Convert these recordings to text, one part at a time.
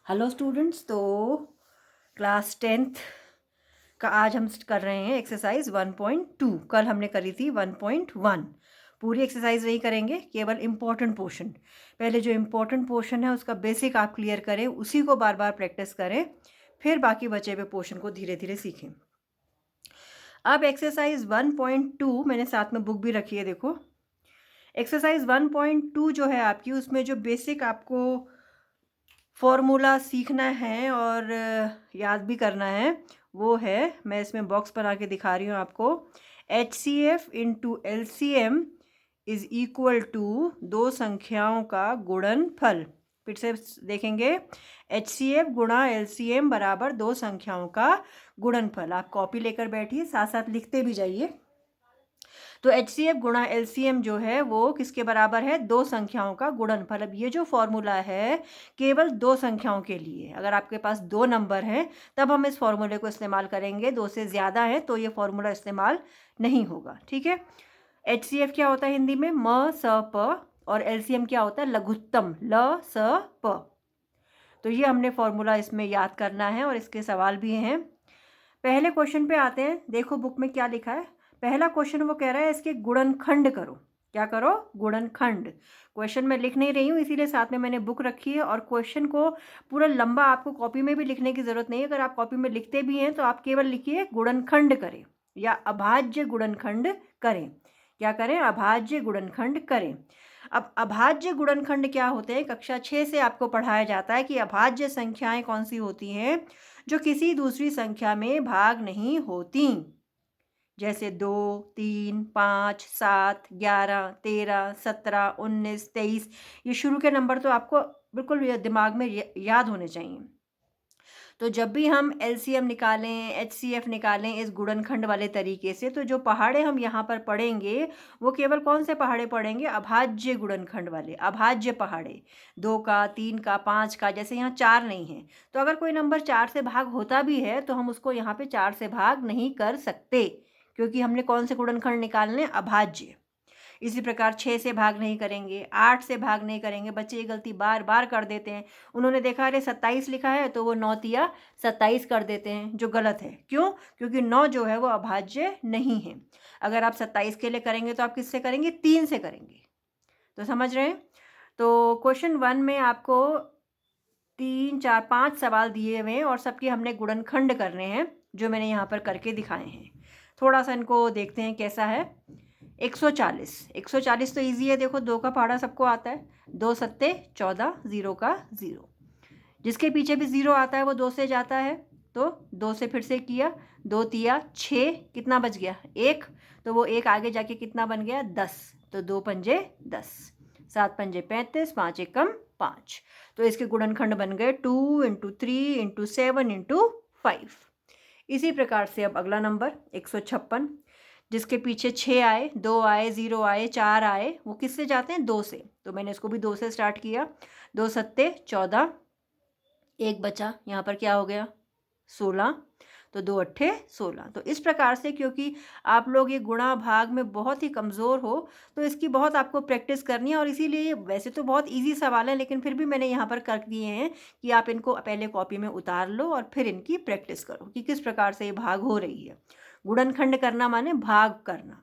Hello students. तो class 10th का आज हम कर रहे हैं एक्सरसाइज 1.2। कल हमने करी थी 1.1। पूरी एक्सरसाइज नहीं करेंगे, केवल इम्पोर्टेंट पोर्शन। पहले जो इम्पोर्टेंट पोर्शन है उसका बेसिक आप क्लियर करें, उसी को बार बार प्रैक्टिस करें, फिर बाकी बचे हुए पोर्शन को धीरे धीरे सीखें। अब एक्सरसाइज 1.2 मैंने साथ में बुक भी रखी है, देखो। एक्सरसाइज 1.2 जो है आपकी, उसमें जो बेसिक आपको फॉर्मूला सीखना है और याद भी करना है वो है, मैं इसमें बॉक्स बना के दिखा रही हूँ आपको। HCF into LCM is equal to दो संख्याओं का गुणनफल। फिर से देखेंगे, HCF गुणा LCM बराबर दो संख्याओं का गुणनफल। आप कॉपी लेकर बैठिए, साथ साथ लिखते भी जाइए। तो HCF गुणा LCM जो है वो किसके बराबर है? दो संख्याओं का गुणनफल। अब ये जो फॉर्मूला है केवल दो संख्याओं के लिए। अगर आपके पास दो नंबर हैं तब हम इस फॉर्मूले को इस्तेमाल करेंगे, दो से ज़्यादा है तो ये फॉर्मूला इस्तेमाल नहीं होगा, ठीक है। HCF क्या होता है हिंदी में? म स प, और LCM क्या होता है? लघुत्तम, ल स प। तो ये हमने फॉर्मूला इसमें याद करना है और इसके सवाल भी हैं। पहले क्वेश्चन पे आते हैं, देखो बुक में क्या लिखा है। पहला क्वेश्चन वो कह रहा है इसके गुणनखंड करो। क्या करो? गुणनखंड। क्वेश्चन मैं लिख नहीं रही हूँ, इसीलिए साथ में मैंने बुक रखी है। और क्वेश्चन को पूरा लंबा आपको कॉपी में भी लिखने की ज़रूरत नहीं है। अगर आप कॉपी में लिखते भी हैं तो आप केवल लिखिए गुणनखंड करें या अभाज्य गुणनखंड करें। क्या करें? अभाज्य गुणनखंड करें। अब अभाज्य गुणनखंड क्या होते हैं? कक्षा 6 से आपको पढ़ाया जाता है कि अभाज्य संख्याएं कौन सी होती हैं जो किसी दूसरी संख्या में भाग नहीं होती। जैसे 2, 3, 5, 7, 11, 13, 17, 19, 23। ये शुरू के नंबर तो आपको बिल्कुल दिमाग में याद होने चाहिए। तो जब भी हम LCM निकालें, HCF निकालें इस गुणनखंड वाले तरीके से, तो जो पहाड़े हम यहाँ पर पढ़ेंगे वो केवल कौन से पहाड़े पढ़ेंगे? अभाज्य गुणनखंड वाले, अभाज्य पहाड़े। 2 का, 3 का, 5 का। जैसे यहाँ 4 नहीं है तो अगर कोई नंबर 4 से भाग होता भी है तो हम उसको यहाँ पे 4 से भाग नहीं कर सकते, क्योंकि हमने कौन से गुणनखंड निकालने? अभाज्य। इसी प्रकार 6 से भाग नहीं करेंगे, 8 से भाग नहीं करेंगे। बच्चे ये गलती बार बार कर देते हैं। उन्होंने देखा अरे 27 लिखा है तो वो 9 तिया 27 कर देते हैं, जो गलत है। क्यों? क्योंकि 9 जो है वो अभाज्य नहीं है। अगर आप 27 के लिए करेंगे तो आप किससे करेंगे? 3 से करेंगे। तो समझ रहे हैं? तो क्वेश्चन 1 में आपको 3, 4, 5 सवाल दिए हुए हैं और सबके हमने गुणनखंड करने हैं, जो मैंने यहाँ पर करके दिखाए हैं। थोड़ा सा इनको देखते हैं कैसा है। 140। 140 तो ईजी है, देखो 2 का पहाड़ा सबको आता है। 2 सत्ते 14, 0 का 0। जिसके पीछे भी 0 आता है वो 2 से जाता है, तो 2 से फिर से किया। 2 तिया 6, कितना बच गया? 1। तो वो 1 आगे जाके कितना बन गया? 10। तो 2 पंजे 10, 7 पंजे 35, 5 एकम 5। तो इसके गुणनखंड बन गए 2 इंटू 3 इंटू 7 इंटू 5। इसी प्रकार से अब अगला नंबर 156, जिसके पीछे 6 आए, 2 आए, 0 आए, 4 आए, वो किससे जाते हैं? 2 से। तो मैंने इसको भी 2 से स्टार्ट किया। 2 सत्ते 14, 1 बचा, यहाँ पर क्या हो गया? 16। तो 2 अट्ठे 16। तो इस प्रकार से, क्योंकि आप लोग ये गुणा भाग में बहुत ही कमज़ोर हो तो इसकी बहुत आपको प्रैक्टिस करनी है। और इसीलिए वैसे तो बहुत इजी सवाल है, लेकिन फिर भी मैंने यहाँ पर कर दिए हैं कि आप इनको पहले कॉपी में उतार लो और फिर इनकी प्रैक्टिस करो कि किस प्रकार से ये भाग हो रही है। गुणनखंड करना माने भाग करना।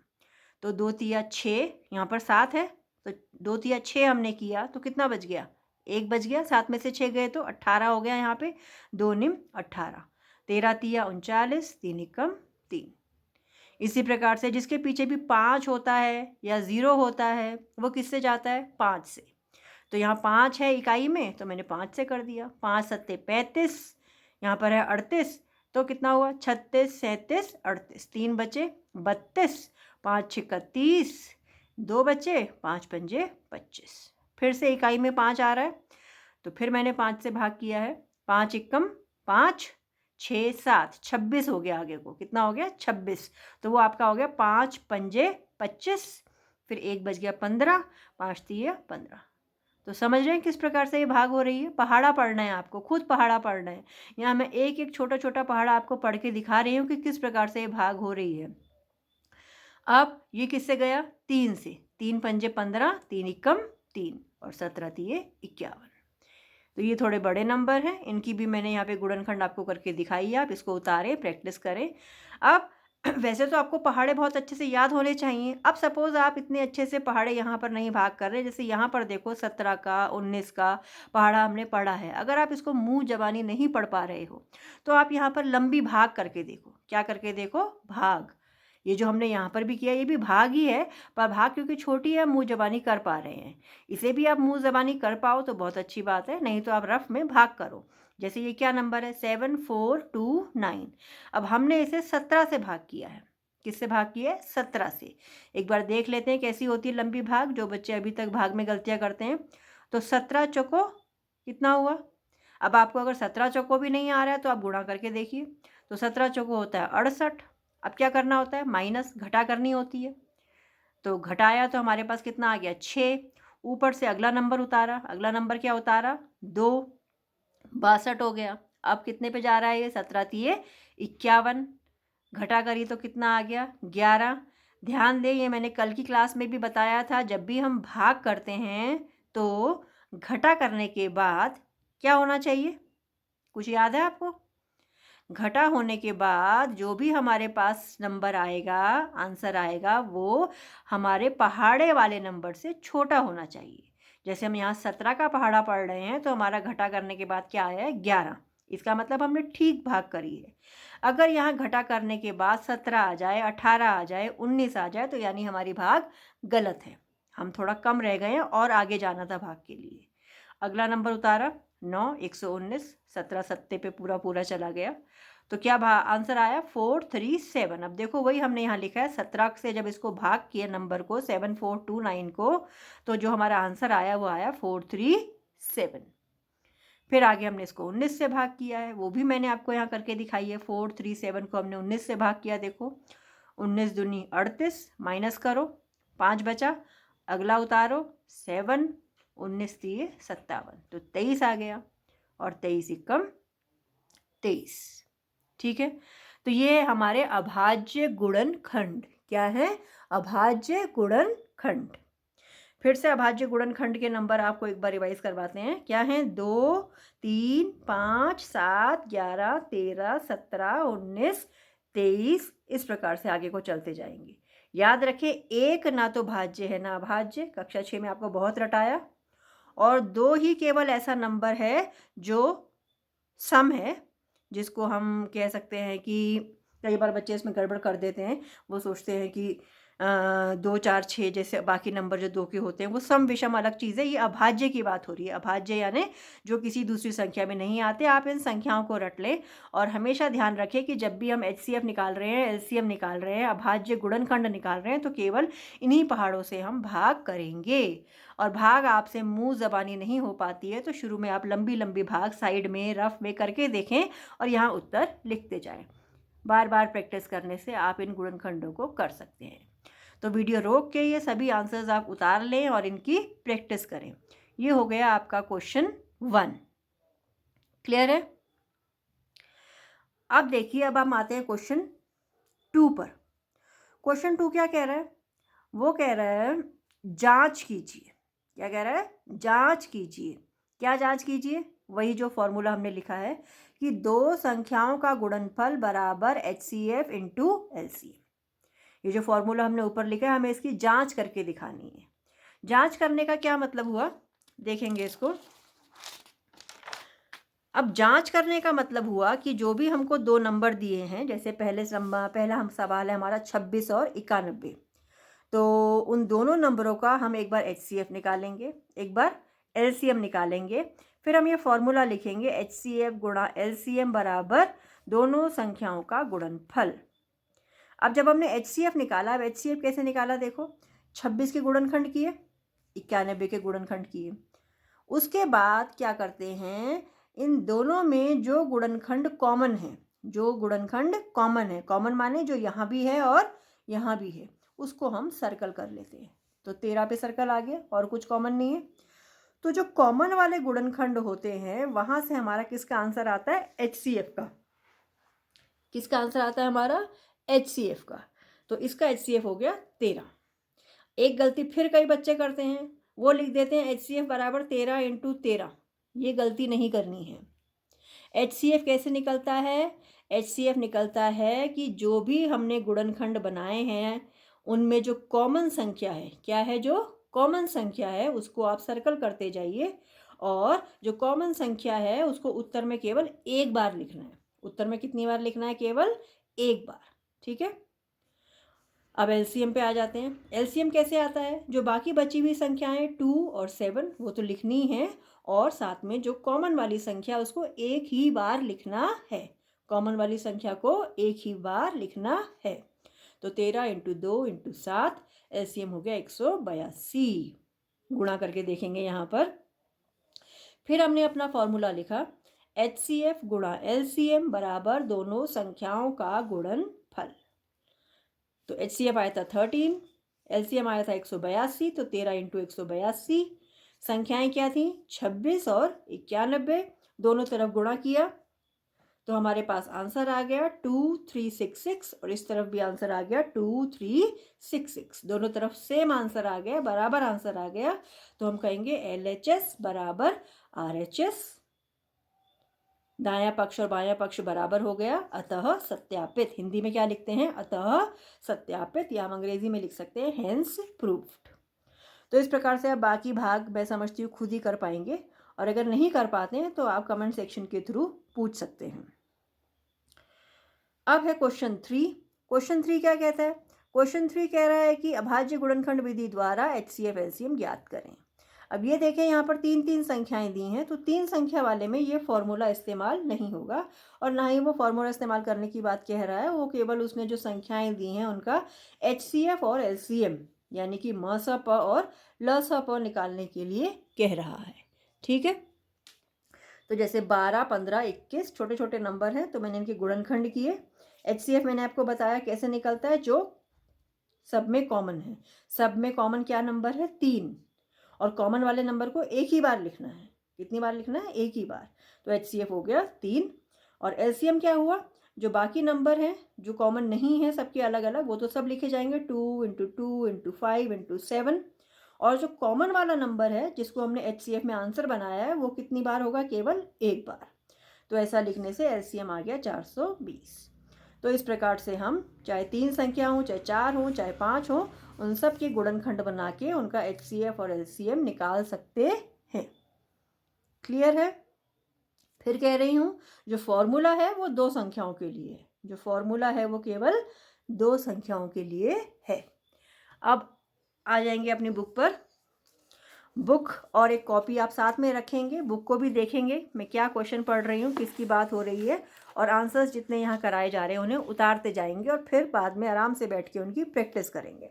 तो 2 तिया 6, यहाँ पर 7 है तो 2 तिया 6 हमने किया तो कितना बच गया? 1 बच गया। 7 में से 6 गए तो 18 हो गया यहाँ पे। 2 निम 18। 13 तिया 39, 3 एकम 3। इसी प्रकार से जिसके पीछे भी 5 होता है या 0 होता है वो किससे जाता है? 5 से। तो यहाँ 5 है इकाई में तो मैंने 5 से कर दिया। 5 सत्ते 35, यहाँ पर है 38, तो कितना हुआ? 36, 37, 38। 3 बचे 32, 5 छिक्का 30, 2 बचे, 5 पंजे 25। फिर से इकाई में 5 आ रहा है तो फिर मैंने 5 से भाग किया है। 5 एकम 5, 6, 7, 26 हो गया। आगे को कितना हो गया? 26। तो वो आपका हो गया 5 पंजे 25, फिर 1 बच गया 15, 5 तिया 15। तो समझ रहे हैं किस प्रकार से ये भाग हो रही है? पहाड़ा पढ़ना है आपको, खुद पहाड़ा पढ़ना है। यहाँ मैं एक एक छोटा छोटा पहाड़ा आपको पढ़ के दिखा रही हूँ कि किस प्रकार से ये भाग हो रही है। अब ये किससे गया? 3 से। 3 पंजे 15, 3 एकम 3 और 17 तिये 51। तो ये थोड़े बड़े नंबर हैं, इनकी भी मैंने यहाँ पे गुणनखंड आपको करके दिखाई है। आप इसको उतारें, प्रैक्टिस करें। अब वैसे तो आपको पहाड़े बहुत अच्छे से याद होने चाहिए। अब सपोज़ आप इतने अच्छे से पहाड़े यहाँ पर नहीं भाग कर रहे, जैसे यहाँ पर देखो 17 का 19 का पहाड़ा हमने पढ़ा है। अगर आप इसको मुँह ज़बानी नहीं पढ़ पा रहे हो तो आप यहाँ पर लंबी भाग करके देखो। क्या करके देखो? भाग। ये जो हमने यहाँ पर भी किया ये भी भाग ही है, पर भाग क्योंकि छोटी है मुँह ज़बानी कर पा रहे हैं। इसे भी आप मुँह ज़बानी कर पाओ तो बहुत अच्छी बात है, नहीं तो आप रफ में भाग करो। जैसे ये क्या नंबर है? 7429। अब हमने इसे 17 से भाग किया है। किससे भाग किया है? 17 से। एक बार देख लेते हैं कैसी होती है लंबी भाग, जो बच्चे अभी तक भाग में गलतियाँ करते हैं। तो 17 चौको कितना हुआ? अब आपको अगर 17 चौको भी नहीं आ रहा है तो आप गुणा करके देखिए। तो 17 चौको होता है 68। अब क्या करना होता है? माइनस घटा करनी होती है। तो घटाया तो हमारे पास कितना आ गया? 6। ऊपर से अगला नंबर उतारा। अगला नंबर क्या उतारा? 2। 62 हो गया। अब कितने पे जा रहा है ये? 17 तिये 51। घटा करी तो कितना आ गया? 11। ध्यान दें, ये मैंने कल की क्लास में भी बताया था, जब भी हम भाग करते हैं तो घटा करने के बाद क्या होना चाहिए? कुछ याद है आपको? घटा होने के बाद जो भी हमारे पास नंबर आएगा, आंसर आएगा, वो हमारे पहाड़े वाले नंबर से छोटा होना चाहिए। जैसे हम यहाँ 17 का पहाड़ा पढ़ रहे हैं तो हमारा घटा करने के बाद क्या आया है? 11। इसका मतलब हमने ठीक भाग करी है। अगर यहाँ घटा करने के बाद 17 आ जाए, 18 आ जाए, 19 आ जाए तो यानी हमारी भाग गलत है। हम थोड़ा कम रह गए हैं और आगे जाना था भाग के लिए। अगला नंबर उतारा 9, 119, 17 सत्ते पे पूरा पूरा चला गया। तो क्या आंसर आया? 437। अब देखो वही हमने यहाँ लिखा है, 17 से जब इसको भाग किया नंबर को 7429 को, तो जो हमारा आंसर आया वो आया 437। फिर आगे हमने इसको 19 से भाग किया है, वो भी मैंने आपको यहाँ करके दिखाई है। 437 को हमने 19 से भाग किया। देखो 19 दूनी 38, माइनस करो 5 बचा, अगला उतारो 7, 19 तिये 57, तो 23 आ गया। और 23 एकम 23। ठीक है, तो ये हमारे अभाज्य गुणनखंड क्या है? अभाज्य गुणनखंड। फिर से अभाज्य गुणनखंड के नंबर आपको एक बार रिवाइज करवाते हैं। क्या हैं? 2, 3, 5, 7, 11, 13, 17, 19, 23। इस प्रकार से आगे को चलते जाएंगे। याद रखें, एक ना तो भाज्य है ना अभाज्य। कक्षा 6 में आपको बहुत रटाया। और 2 ही केवल ऐसा नंबर है जो सम है, जिसको हम कह सकते हैं कि कई बार बच्चे इसमें गड़बड़ कर देते हैं। वो सोचते हैं कि 2, 4, 6 जैसे बाकी नंबर जो 2 के होते हैं वो सम विषम अलग चीज़ है। ये अभाज्य की बात हो रही है। अभाज्य यानी जो किसी दूसरी संख्या में नहीं आते। आप इन संख्याओं को रट लें और हमेशा ध्यान रखें कि जब भी हम HCF निकाल रहे हैं, LCM निकाल रहे हैं, अभाज्य गुणनखंड निकाल रहे हैं, तो केवल इन्हीं पहाड़ों से हम भाग करेंगे। और भाग आपसे मुंह ज़बानी नहीं हो पाती है तो शुरू में आप लंबी लंबी भाग साइड में रफ में करके देखें और यहाँ उत्तर लिखते जाएं। बार बार प्रैक्टिस करने से आप इन गुणनखंडों को कर सकते हैं। तो वीडियो रोक के ये सभी आंसर्स आप उतार लें और इनकी प्रैक्टिस करें। ये हो गया आपका क्वेश्चन 1। क्लियर है? अब देखिए, अब हम आते हैं क्वेश्चन 2 पर। क्वेश्चन 2 क्या कह रहा है? वो कह रहा है जांच कीजिए। क्या कह रहा है? जांच कीजिए। क्या जांच कीजिए? वही जो फॉर्मूला हमने लिखा है कि 2 संख्याओं का गुणनफल बराबर HCF इंटू LCM। ये जो फॉर्मूला हमने ऊपर लिखा है, हमें इसकी जांच करके दिखानी है। जांच करने का क्या मतलब हुआ, देखेंगे इसको। अब जांच करने का मतलब हुआ कि जो भी हमको 2 नंबर दिए हैं, जैसे पहला हम सवाल है हमारा 26 और 91, तो उन दोनों नंबरों का हम एक बार HCF निकालेंगे, एक बार LCM निकालेंगे। फिर हम ये फॉर्मूला लिखेंगे HCF गुणा LCM बराबर दोनों संख्याओं का गुणनफल। अब जब हमने HCF निकाला, अब HCF कैसे निकाला देखो, 26 के गुणनखंड किए, 91 के गुणनखंड किए। उसके बाद क्या करते हैं, इन दोनों में जो गुणनखंड कॉमन है, जो गुणनखंड कॉमन है, कॉमन माने जो यहाँ भी है और यहाँ भी है, उसको हम सर्कल कर लेते हैं। तो 13 पे सर्कल आ गया और कुछ कॉमन नहीं है। तो जो कॉमन वाले गुणनखंड होते हैं वहाँ से हमारा किसका आंसर आता है? HCF का। किसका आंसर आता है हमारा? HCF का। तो इसका HCF हो गया 13। एक गलती फिर कई बच्चे करते हैं, वो लिख देते हैं HCF बराबर 13 इंटू 13। ये गलती नहीं करनी है। HCF कैसे निकलता है? HCF निकलता है कि जो भी हमने गुणनखंड बनाए हैं उनमें जो कॉमन संख्या है, क्या है, जो कॉमन संख्या है उसको आप सर्कल करते जाइए और जो कॉमन संख्या है उसको उत्तर में केवल एक बार लिखना है। उत्तर में कितनी बार लिखना है? केवल एक बार। ठीक है, अब LCM पे आ जाते हैं। LCM कैसे आता है? जो बाकी बची हुई संख्याएं 2 और 7 वो तो लिखनी है और साथ में जो कॉमन वाली संख्या उसको एक ही बार लिखना है। कॉमन वाली संख्या को एक ही बार लिखना है। तो 13 × 2 × 7 LCM हो गया 182। गुणा करके देखेंगे यहाँ पर। फिर हमने अपना फॉर्मूला लिखा, HCF गुणा LCM बराबर दोनों संख्याओं का गुणनफल। तो HCF आया था 13, LCM आया था 182, तो 13 × 182। संख्याएं क्या थी? 26 और 91। दोनों तरफ गुणा किया तो हमारे पास आंसर आ गया 2366 और इस तरफ भी आंसर आ गया 2366। दोनों तरफ सेम आंसर आ गया, बराबर आंसर आ गया। तो हम कहेंगे LHS बराबर RHS। दायां पक्ष और बायां पक्ष बराबर हो गया, अतः सत्यापित। हिंदी में क्या लिखते हैं? अतः सत्यापित, या हम अंग्रेजी में लिख सकते हैं हेंस प्रूव्ड। तो इस प्रकार से आप बाकी भाग मैं समझती हूँ खुद ही कर पाएंगे, और अगर नहीं कर पाते हैं तो आप कमेंट सेक्शन के थ्रू पूछ सकते हैं। अब है क्वेश्चन 3। क्वेश्चन 3 क्या कहता है? क्वेश्चन 3 कह रहा है कि अभाज्य गुणनखंड विधि द्वारा HCF LCM ज्ञात करें। अब ये देखें, यहाँ पर 3 संख्याएं दी हैं, तो 3 संख्या वाले में ये फॉर्मूला इस्तेमाल नहीं होगा, और ना ही वो फॉर्मूला इस्तेमाल करने की बात कह रहा है। वो केवल उसने जो संख्याएं दी हैं उनका HCF और LCM यानी कि MSP और LSP निकालने के लिए कह रहा है। ठीक है, तो जैसे 12, 15, 21 छोटे छोटे नंबर हैं, तो मैंने इनके गुणनखंड किए। HCF मैंने आपको बताया कैसे निकलता है, जो सब में कॉमन है। सब में कॉमन क्या नंबर है? 3, और कॉमन वाले नंबर को एक ही बार लिखना है। कितनी बार लिखना है? एक ही बार। तो HCF हो गया 3। और LCM क्या हुआ? जो बाकी नंबर हैं जो कॉमन नहीं है सबके अलग अलग, वो तो सब लिखे जाएंगे 2 × 2 × 5 × 7। और जो कॉमन वाला नंबर है जिसको हमने HCF में आंसर बनाया है वो कितनी बार होगा? केवल एक बार। तो ऐसा लिखने से LCM आ गया 420। तो इस प्रकार से हम चाहे 3 संख्या हो, चाहे 4 हो, चाहे 5 हो, उन सब के गुणनखंड बना के उनका HCF और LCM निकाल सकते हैं। क्लियर है? फिर कह रही हूँ, जो फॉर्मूला है वो 2 संख्याओं के लिए है। जो फॉर्मूला है वो केवल 2 संख्याओं के लिए है। अब आ जाएंगे अपनी बुक पर। बुक और एक कॉपी आप साथ में रखेंगे, बुक को भी देखेंगे मैं क्या क्वेश्चन पढ़ रही हूँ, किसकी बात हो रही है, और आंसर्स जितने यहाँ कराए जा रहे हैं उन्हें उतारते जाएंगे और फिर बाद में आराम से बैठ के उनकी प्रैक्टिस करेंगे।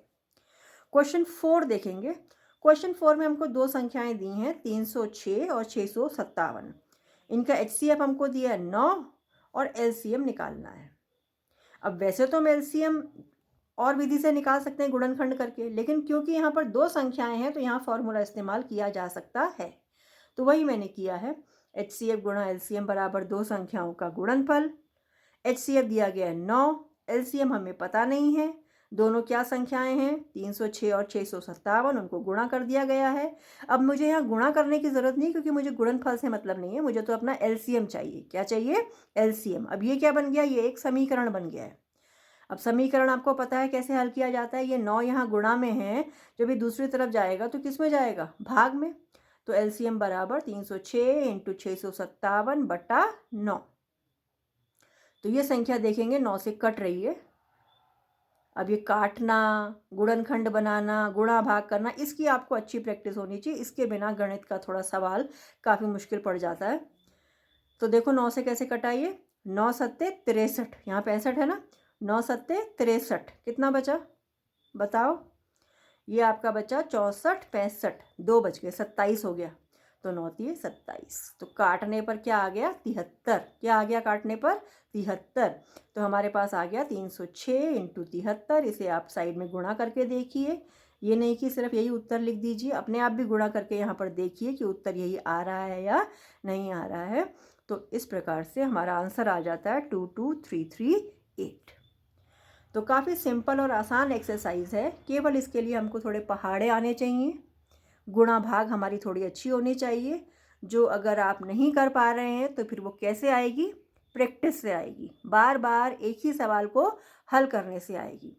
क्वेश्चन 4 देखेंगे। क्वेश्चन 4 में हमको 2 संख्याएं दी हैं, 306 और 657। इनका HCF हमको दिया है 9 और LCM निकालना है। अब वैसे तो हम LCM और विधि से निकाल सकते हैं गुणनखंड करके, लेकिन क्योंकि यहाँ पर 2 संख्याएं हैं तो यहाँ फॉर्मूला इस्तेमाल किया जा सकता है। तो वही मैंने किया है। HCF गुणा LCM बराबर 2 संख्याओं का गुणनफल। HCF दिया गया है 9, LCM हमें पता नहीं है। दोनों क्या संख्याएं हैं? 306 और 657, उनको गुणा कर दिया गया है। अब मुझे यहाँ गुणा करने की ज़रूरत नहीं, क्योंकि मुझे गुणनफल से मतलब नहीं है, मुझे तो अपना LCM चाहिए। क्या चाहिए? LCM। अब ये क्या बन गया? ये एक समीकरण बन गया है। अब समीकरण आपको पता है कैसे हल किया जाता है। ये 9 यहाँ गुणा में है, जब ये दूसरी तरफ जाएगा तो किस में जाएगा? भाग में। तो LCM बराबर 306 × 657 बटा 9। तो ये संख्या देखेंगे 9 से कट रही है। अब ये काटना, गुणनखंड बनाना, गुणा भाग करना, इसकी आपको अच्छी प्रैक्टिस होनी चाहिए। इसके बिना गणित का थोड़ा सवाल काफ़ी मुश्किल पड़ जाता है। तो देखो 9 से कैसे कटाइए। 9 सत्ते 63, यहाँ 65 है ना, 9 सत्ते 63, कितना बचा बताओ? ये आपका बचा 64, 65, 2 बच गए, 27 हो गया। तो 9 × 3 = 27। तो काटने पर क्या आ गया? 73। क्या आ गया काटने पर? 73। तो हमारे पास आ गया 306 × 73। इसे आप साइड में गुणा करके देखिए। ये नहीं कि सिर्फ यही उत्तर लिख दीजिए, अपने आप भी गुणा करके यहाँ पर देखिए कि उत्तर यही आ रहा है या नहीं आ रहा है। तो इस प्रकार से हमारा आंसर आ जाता है 22338। तो काफ़ी सिंपल और आसान एक्सरसाइज है। केवल इसके लिए हमको थोड़े पहाड़े आने चाहिए, गुणा भाग हमारी थोड़ी अच्छी होनी चाहिए, जो अगर आप नहीं कर पा रहे हैं तो फिर वो कैसे आएगी? प्रैक्टिस से आएगी, बार बार एक ही सवाल को हल करने से आएगी।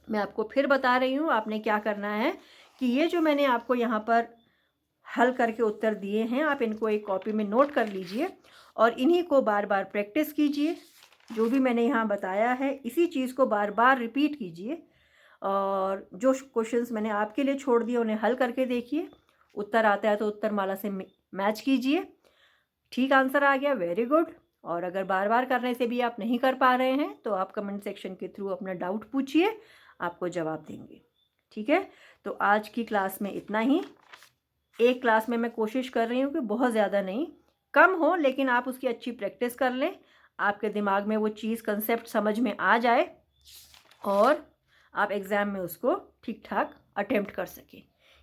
मैं आपको फिर बता रही हूँ, आपने क्या करना है कि ये जो मैंने आपको यहाँ पर हल करके उत्तर दिए हैं, आप इनको एक कॉपी में नोट कर लीजिए और इन्हीं को बार बार प्रैक्टिस कीजिए। जो भी मैंने यहाँ बताया है इसी चीज़ को बार बार रिपीट कीजिए और जो क्वेश्चंस मैंने आपके लिए छोड़ दिए उन्हें हल करके देखिए। उत्तर आता है तो उत्तर माला से मैच कीजिए। ठीक आंसर आ गया, वेरी गुड। और अगर बार बार करने से भी आप नहीं कर पा रहे हैं तो आप कमेंट सेक्शन के थ्रू अपना डाउट पूछिए, आपको जवाब देंगे। ठीक है, तो आज की क्लास में इतना ही। एक क्लास में मैं कोशिश कर रही हूँ कि बहुत ज़्यादा नहीं, कम हो, लेकिन आप उसकी अच्छी प्रैक्टिस कर लें, आपके दिमाग में वो चीज़ कंसेप्ट समझ में आ जाए और आप एग्ज़ाम में उसको ठीक ठाक अटेम्प्ट कर सकें।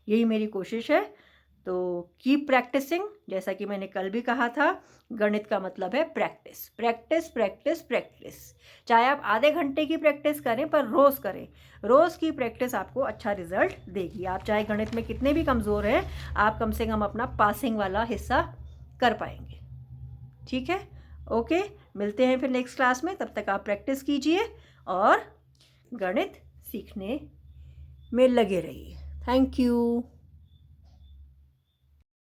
यही मेरी कोशिश है। तो कीप प्रैक्टिसिंग। जैसा कि मैंने कल भी कहा था, गणित का मतलब है प्रैक्टिस, प्रैक्टिस, प्रैक्टिस, प्रैक्टिस। चाहे आप आधे घंटे की प्रैक्टिस करें पर रोज़ करें। रोज़ की प्रैक्टिस आपको अच्छा रिजल्ट देगी। आप चाहे गणित में कितने भी कमज़ोर हैं, आप कम से कम अपना पासिंग वाला हिस्सा कर पाएंगे। ठीक है, ओके, मिलते हैं फिर नेक्स्ट क्लास में। तब तक आप प्रैक्टिस कीजिए और गणित सीखने में लगे रहिए। Thank you.